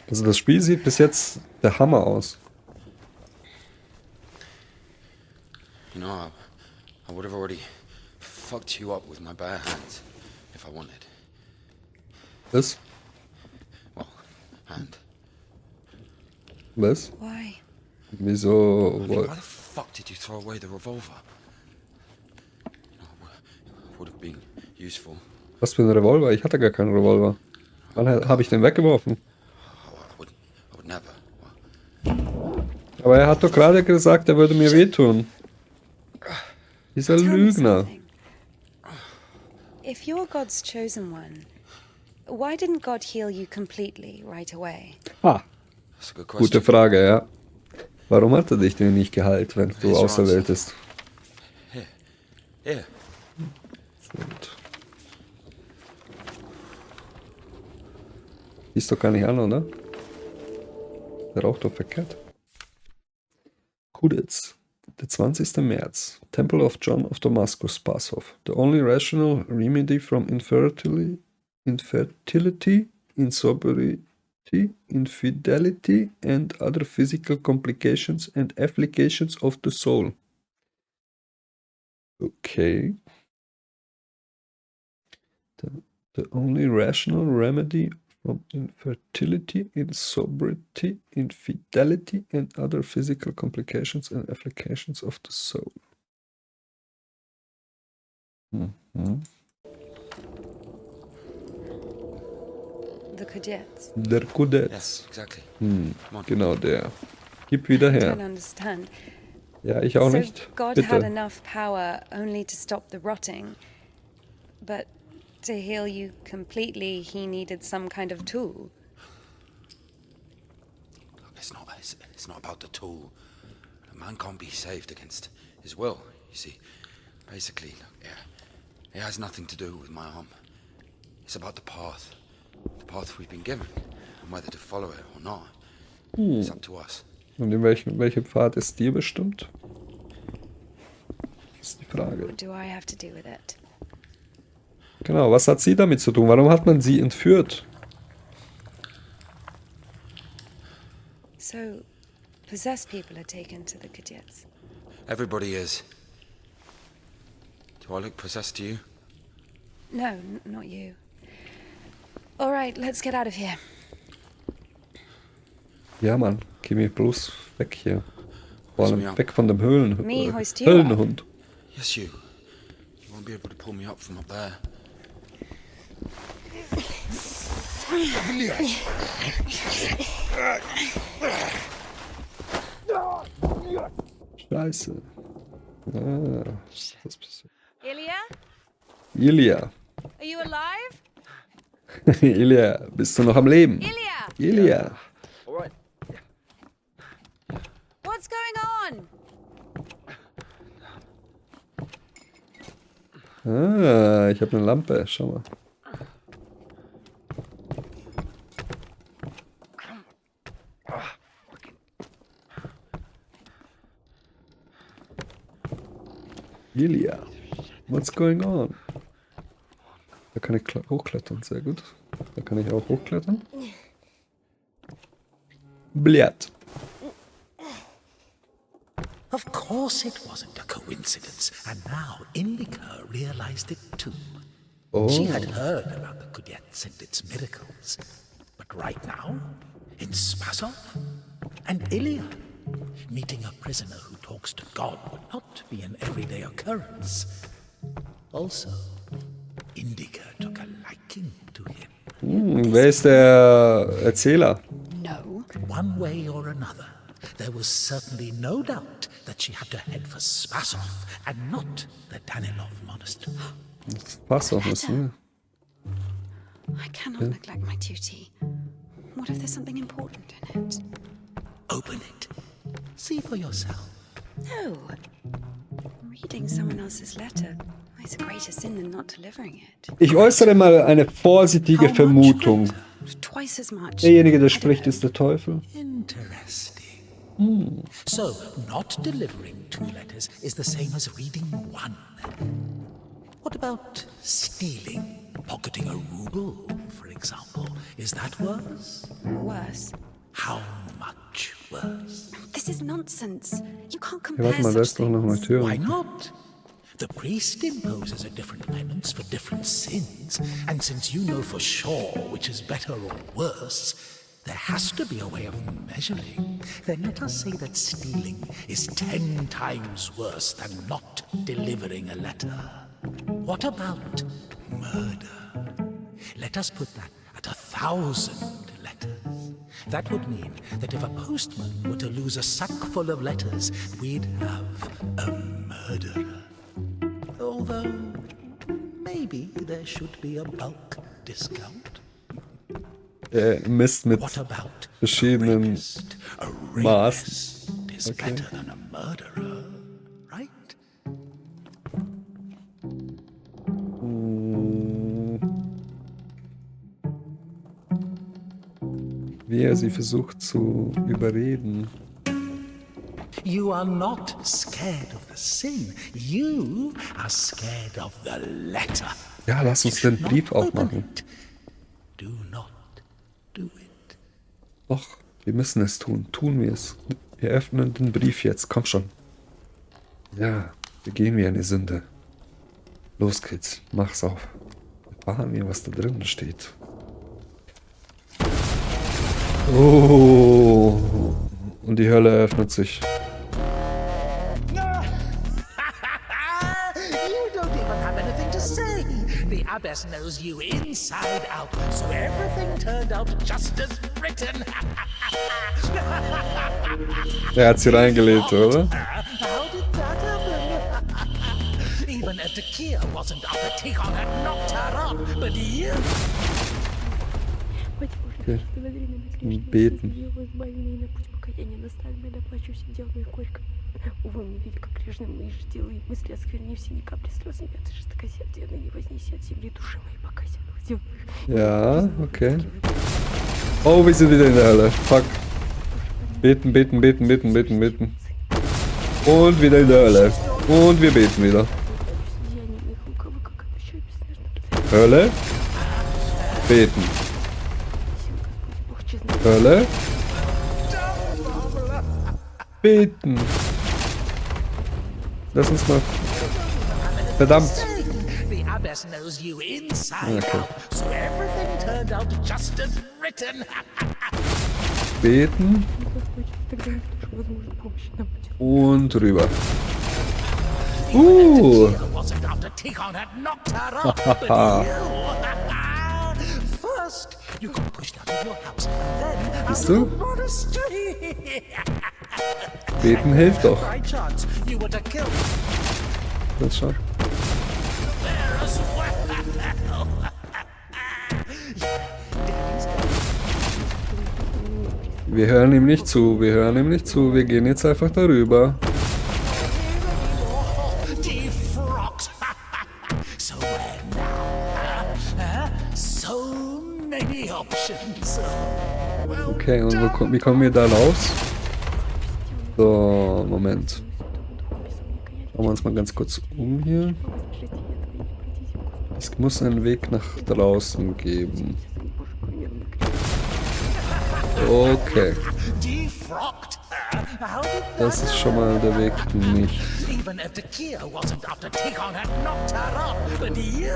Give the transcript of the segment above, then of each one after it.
Also das Spiel sieht bis jetzt der Hammer aus. You know, I would have already fucked you up with my bare hands if I wanted. Was? Well, hand. Was? Why? Wieso? I mean, why the fuck did you throw away the revolver? Would have been useful. Was für ein Revolver? Ich hatte gar keinen Revolver. Wann habe ich den weggeworfen? I would never. Aber er hat doch gerade gesagt, er würde mir wehtun. Dieser Tell me Lügner. something. If you're God's chosen one, why didn't God heal you completely right away? Ah, That's a good gute question. Frage, ja. Warum hat er dich denn nicht geheilt, wenn du auserwählt bist? Here. Gut. Ist doch gar nicht an, oder? Der raucht doch verkehrt. Kudetz, der 20. März. Temple of John of Damascus, Passover. The only rational remedy from infertility, insobriety, infidelity and other physical complications and afflictions of the soul. Okay. The only rational remedy from infertility, insobriety, infidelity and other physical complications and afflictions of the soul. Mhm. The Kudets. Der Kudetz. Yes, exactly. Hm, Come on. genau der. Gib wieder I don't her. understand. Ja, ich auch So nicht. God had Bitte. enough power only to stop the rotting, but to heal you completely, he needed some kind of tool. It's not about the tool. A man can't be saved against his will, you see. Basically, look, it has nothing to do with my arm. It's about the path we've been given, and whether to follow it or not. It's up to us. Und in welchem Pfad ist dir bestimmt? Das ist die Frage. What do I have to do with it? Genau, was hat sie damit zu tun? Warum hat man sie entführt? So, possessed people are taken to the Kudets. Everybody is. Do I look possessed to you? No, not you. All right, let's get out of here. Ja, Mann, geh mir bloß weg hier. Vor Hoist allem me up. weg von dem Me hoist you up? Höllenhund. Yes, you. You won't be able to pull me up from up there. Scheiße. Ah, was ist passiert? Ilya? Ilya. Are you alive? Ilya, bist du noch am Leben? Ilya! Ilya. What's going on? Ah, ich habe eine Lampe. Schau mal. Ilya, what's going on? Da kann ich hochklettern, sehr gut. Da kann ich auch hochklettern. Blät. Of course it wasn't a coincidence, and now Indika realized it too. She had heard about the Kudets and its miracles, but right now, in Spasov, and Ilya, meeting a prisoner who talks to God would not be an everyday occurrence. Also, Indika took a liking to him. Wer ist der Erzähler? No. One way or another, there was certainly no doubt that she had to head for Spasov and not the Danilov monastery. Pass auf, was, ne? I cannot neglect my duty. What if there's something important in it? Open it. See for yourself. No. Reading someone else's letter is a greater sin than not delivering it. Ich äußere mal eine vorsichtige How much Vermutung. greater? Twice as much. Derjenige, der I don't spricht, know. ist der Teufel. Interesting. So, not delivering 2 letters is the same as reading 1. What about stealing Pocketing a ruble, for example. Is that worse? Worse. How much worse? This is nonsense. You can't Ja, compare warte mal, da such ist doch noch eine things. Tür. Why not? The priest imposes a different penance for different sins, and since you know for sure which is better or worse, there has to be a way of measuring. Then let us say that stealing is 10 times worse than not delivering a letter. What about murder? Let us put that at 1,000 letters. That would mean that if a postman were to lose a sack full of letters, we'd have a murderer. Although, maybe there should be a bulk discount. Misst mit What about verschiedenen a Maßen. rapist is better than a murderer, right? Wie er sie versucht zu überreden. You are not scared of the sin. You are scared of the letter. Ja, lass uns You den should Brief not open aufmachen. it. Do not do it. Doch, wir müssen es tun. Tun wir es. Wir öffnen den Brief jetzt. Komm schon. Ja, begehen wir eine Sünde. Los, Kids. Mach's auf. Erfahren wir, was da drin steht. Oh. Und die Hölle öffnet sich. You don't even have anything to say. The abbess knows you inside out, so everything turned out just as written. Er hat sie reingelegt, oder? How did that happen? Even if the Kia wasn't after Tikhon had knocked her up, but you... Okay. Beten. Увы, мне видя, как грешным мои же дела и мысли оскверни все ни капли слез нет, жестокосердие, не вознеси от земли души моей, пока я был. Ja, okay. Oh, wir sind wieder in der Hölle. Fuck. Beten, beten, beten, beten, beten, beten. Und wieder in der Hölle. Und wir beten wieder. Hölle. Beten. Hölle. Beten. Lass uns mal. Verdammt. The abbess knows you inside Okay. out, so everything turned out just as written. Beten. Und rüber. Wasn't after Tikhon had knocked her up, but you... First, you got pushed out of your house, and then out Siehst of du? the monastery. Beten hilft doch. By chance, you were to kill Das schon. there as well. Wir hören ihm nicht zu. Wir hören ihm nicht zu. Wir gehen jetzt einfach darüber. Defrocked. So where now? So many options. Okay, und wie kommen wir da raus? So, Moment. Schauen wir uns mal ganz kurz um hier. Es muss einen Weg nach draußen geben. Okay, Defrocked. How did das ist schon mal der Weg nicht. even if the Kia wasn't after Tikhon had knocked her up, but you...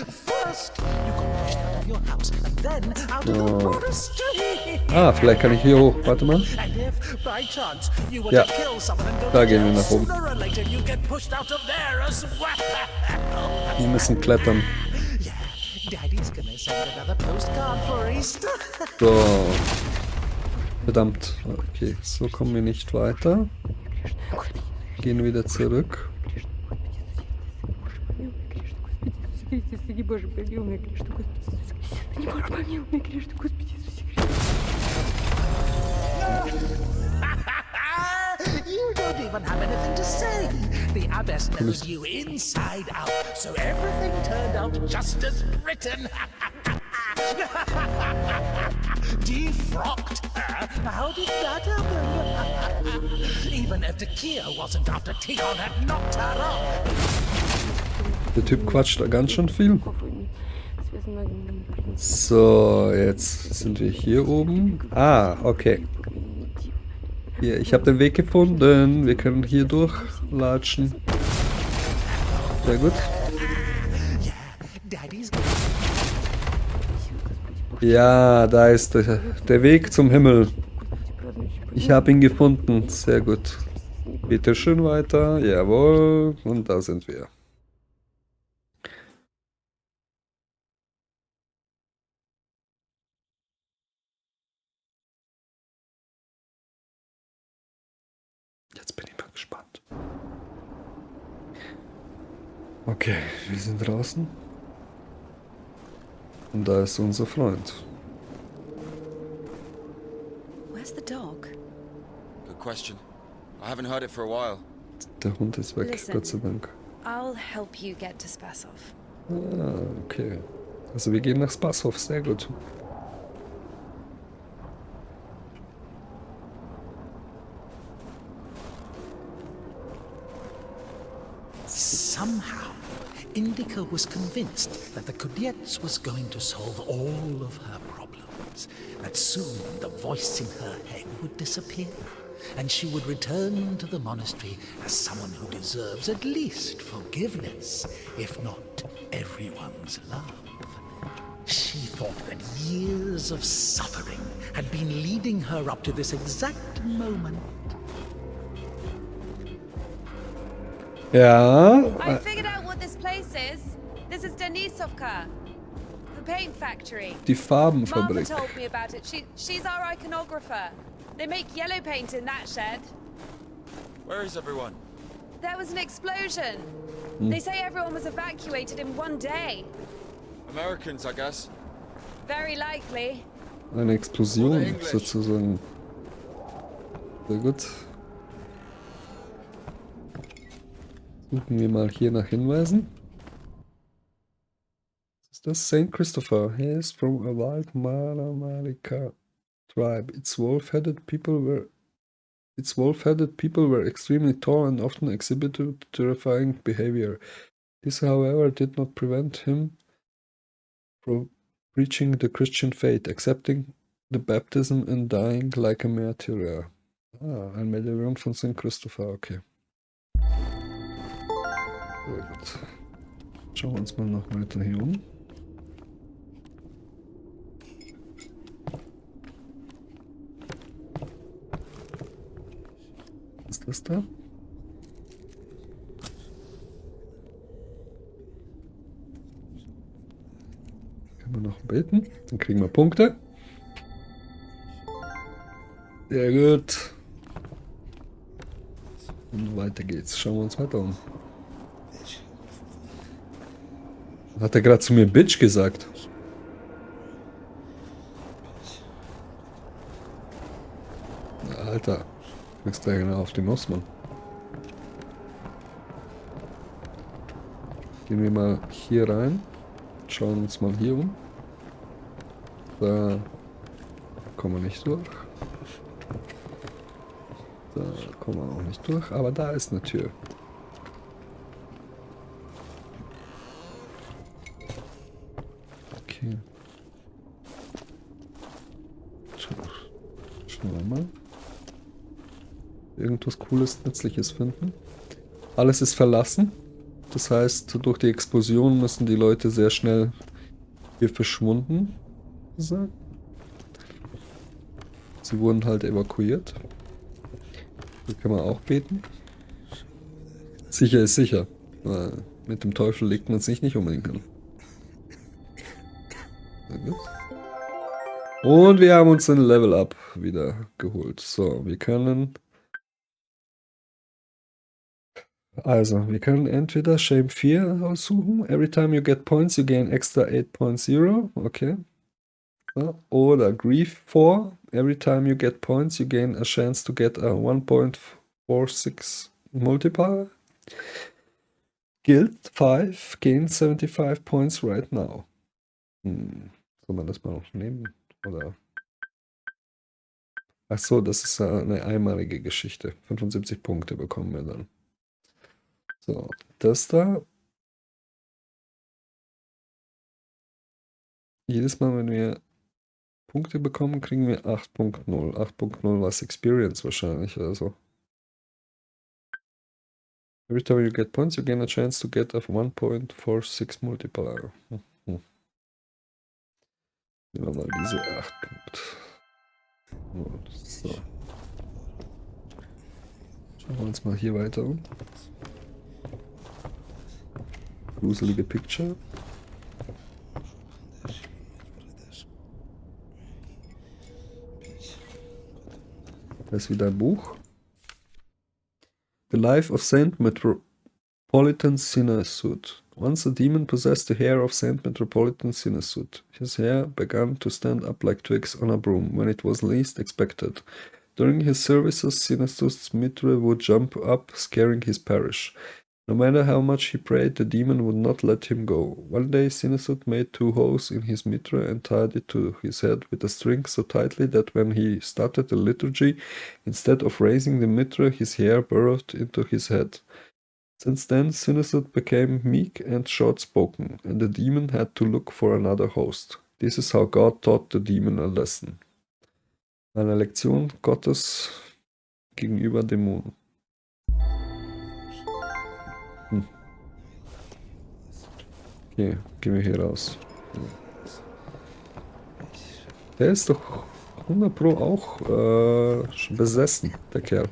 First, you got pushed out of your house, and then out of the monastery. Ah, vielleicht kann ich hier hoch. Warte mal. And if, by chance, you were Ja, to kill someone and go da to gehen wir jail, nach oben. sooner or later you get pushed out of there as well. Wir müssen klettern. Yeah, Daddy's gonna send another postcard for Easter. So. Verdammt. Okay, so kommen wir nicht weiter. Gehen wieder zurück. Боже, помилуй меня, грешно, Господи, Иисусе Христе. Боже, помилуй меня, грешно, Господи, Иисусе Христе. You don't even have anything to say. The abbess knows you inside out, so everything turned out just as written. Defrocked her? How did that happen? Even if the Kia wasn't after Tikhon had knocked her up. Der Typ quatscht da ganz schön viel. So, jetzt sind wir hier oben. Ah, okay. Hier, ich habe den Weg gefunden. Wir können hier durchlatschen. Sehr gut. Ja, da ist der Weg zum Himmel. Ich habe ihn gefunden. Sehr gut. Bitte schön weiter. Jawohl. Und da sind wir. Jetzt bin ich mal gespannt. Okay, wir sind draußen. Und da ist unser Freund. Where's the dog? Good question. I haven't heard it for a while. Der Hund ist weg, Listen. Gott sei Dank. I'll help you get to Spasov. Ah, okay. Also wir gehen nach Spasov, sehr gut. Somehow, Indika was convinced that the Kudets was going to solve all of her problems, that soon the voice in her head would disappear, and she would return to the monastery as someone who deserves at least forgiveness, if not everyone's love. She thought that years of suffering had been leading her up to this exact moment. Ja, I figured out what this place is. This is Denisovka, the paint factory. die Martha Farbenfabrik. told me about it. She's our iconographer. They make yellow paint in that shed. Where is everyone? There was an explosion. They say everyone was evacuated in one day. Americans, I guess. Very likely. Eine Explosion sozusagen. Sehr gut. Suchen wir mal hier nach Hinweisen. Was ist das? Saint Christopher. He is from a wild Malamalika tribe. Its wolf-headed people were extremely tall and often exhibited terrifying behavior. This, however, did not prevent him from preaching the Christian faith, accepting the baptism and dying like a martyr. Ah, ein Medaillon von St. Christopher, okay. Gut. Schauen wir uns mal noch weiter hier um. Was ist das da? Können wir noch beten? Dann kriegen wir Punkte. Sehr gut. Und weiter geht's. Schauen wir uns weiter um. Hat er gerade zu mir Bitch gesagt? Alter, du kriegst da genau auf die Nuss, Mann. Gehen wir mal hier rein. Schauen uns mal hier um. Da kommen wir nicht durch. Da kommen wir auch nicht durch, aber da ist eine Tür. Okay. Schauen wir mal. Irgendwas Cooles, Nützliches finden. Alles ist verlassen. Das heißt, durch die Explosion müssen die Leute sehr schnell hier verschwunden sein. Sie wurden halt evakuiert. Hier kann man auch beten. Sicher ist sicher. Weil mit dem Teufel legt man sich nicht unbedingt an. Und wir haben uns ein Level Up wieder geholt. So, wir können... Also, wir können entweder Shame 4 aussuchen. Every time you get points, you gain extra 8.0. Okay. So. Oder Grief 4. Every time you get points, you gain a chance to get a 1.46 multiplier. Guild 5 gains 75 points right now. Soll man das mal noch nehmen? Oder? Ach so, das ist eine einmalige Geschichte. 75 Punkte bekommen wir dann. So, das da jedes Mal, wenn wir Punkte bekommen, kriegen wir 8.0. 8.0 was Experience wahrscheinlich, also. Every time you get points, you gain a chance to get a 1.46 multiplier. Nehmen wir mal diese 8.0. So. Schauen wir uns mal hier weiter um. Gruselige Picture. Das ist wieder ein Buch. The Life of Saint Metropolitan Sinasut. Once a demon possessed the hair of Saint Metropolitan Sinasut. His hair began to stand up like twigs on a broom when it was least expected. During his services, Sinasut's mitre would jump up, scaring his parish. No matter how much he prayed, the demon would not let him go. One day, Sinasut made 2 holes in his mitre and tied it to his head with a string so tightly that when he started the liturgy, instead of raising the mitre, his hair burrowed into his head. Since then, Sinasut became meek and short-spoken, and the demon had to look for another host. This is how God taught the demon a lesson. Eine Lektion Gottes gegenüber Dämonen. Okay, gehen wir hier raus. Der ist doch 100 Pro auch besessen, der Kerl.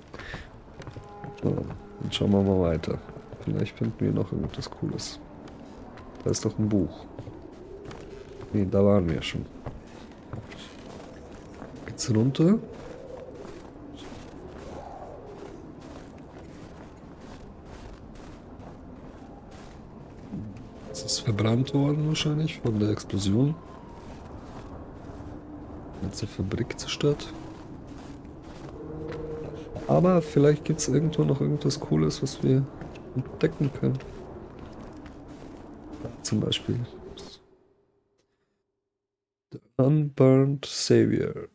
So, dann schauen wir mal weiter. Vielleicht finden wir noch irgendwas Cooles. Da ist doch ein Buch. Nee, da waren wir schon. Geht's runter? Es ist verbrannt worden wahrscheinlich von der Explosion. Die ganze Fabrik zerstört. Aber vielleicht gibt es irgendwo noch irgendwas Cooles, was wir entdecken können. Zum Beispiel The Unburned Savior.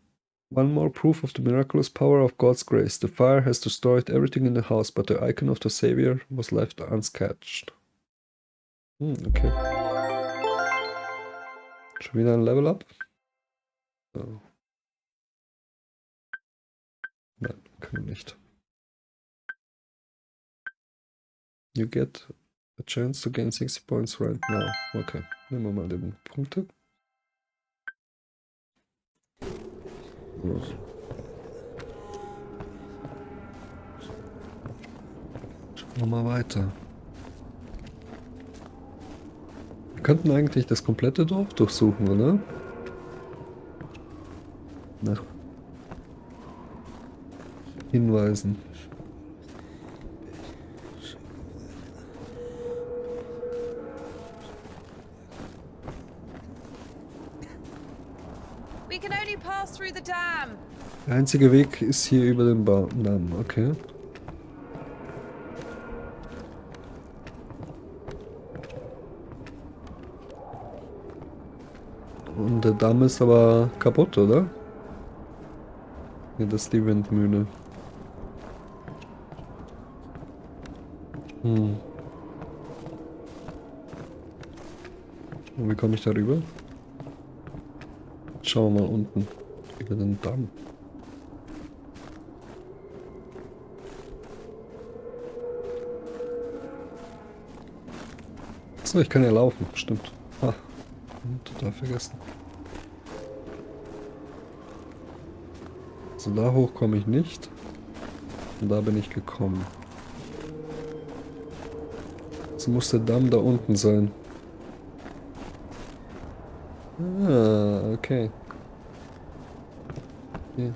One more proof of the miraculous power of God's grace. The fire has destroyed everything in the house, but the icon of the Savior was left unscathed. Okay. Schon wieder ein Level Up? So. Nein, können wir nicht. You get a chance to gain 60 points right now. Okay, nehmen wir mal die Punkte. So. Schauen wir mal weiter. Wir könnten eigentlich das komplette Dorf durchsuchen, oder? Nach Hinweisen. We can only pass through the dam. Der einzige Weg ist hier über den Damm, okay. Und der Damm ist aber kaputt, oder? Ja, das ist die Windmühle. Und wie komme ich da rüber? Schauen wir mal unten über den Damm. Achso, ich kann ja laufen, stimmt. Total vergessen. Also da hoch komme ich nicht. Und da bin ich gekommen. Also muss der Damm da unten sein. Ah, okay. Hier.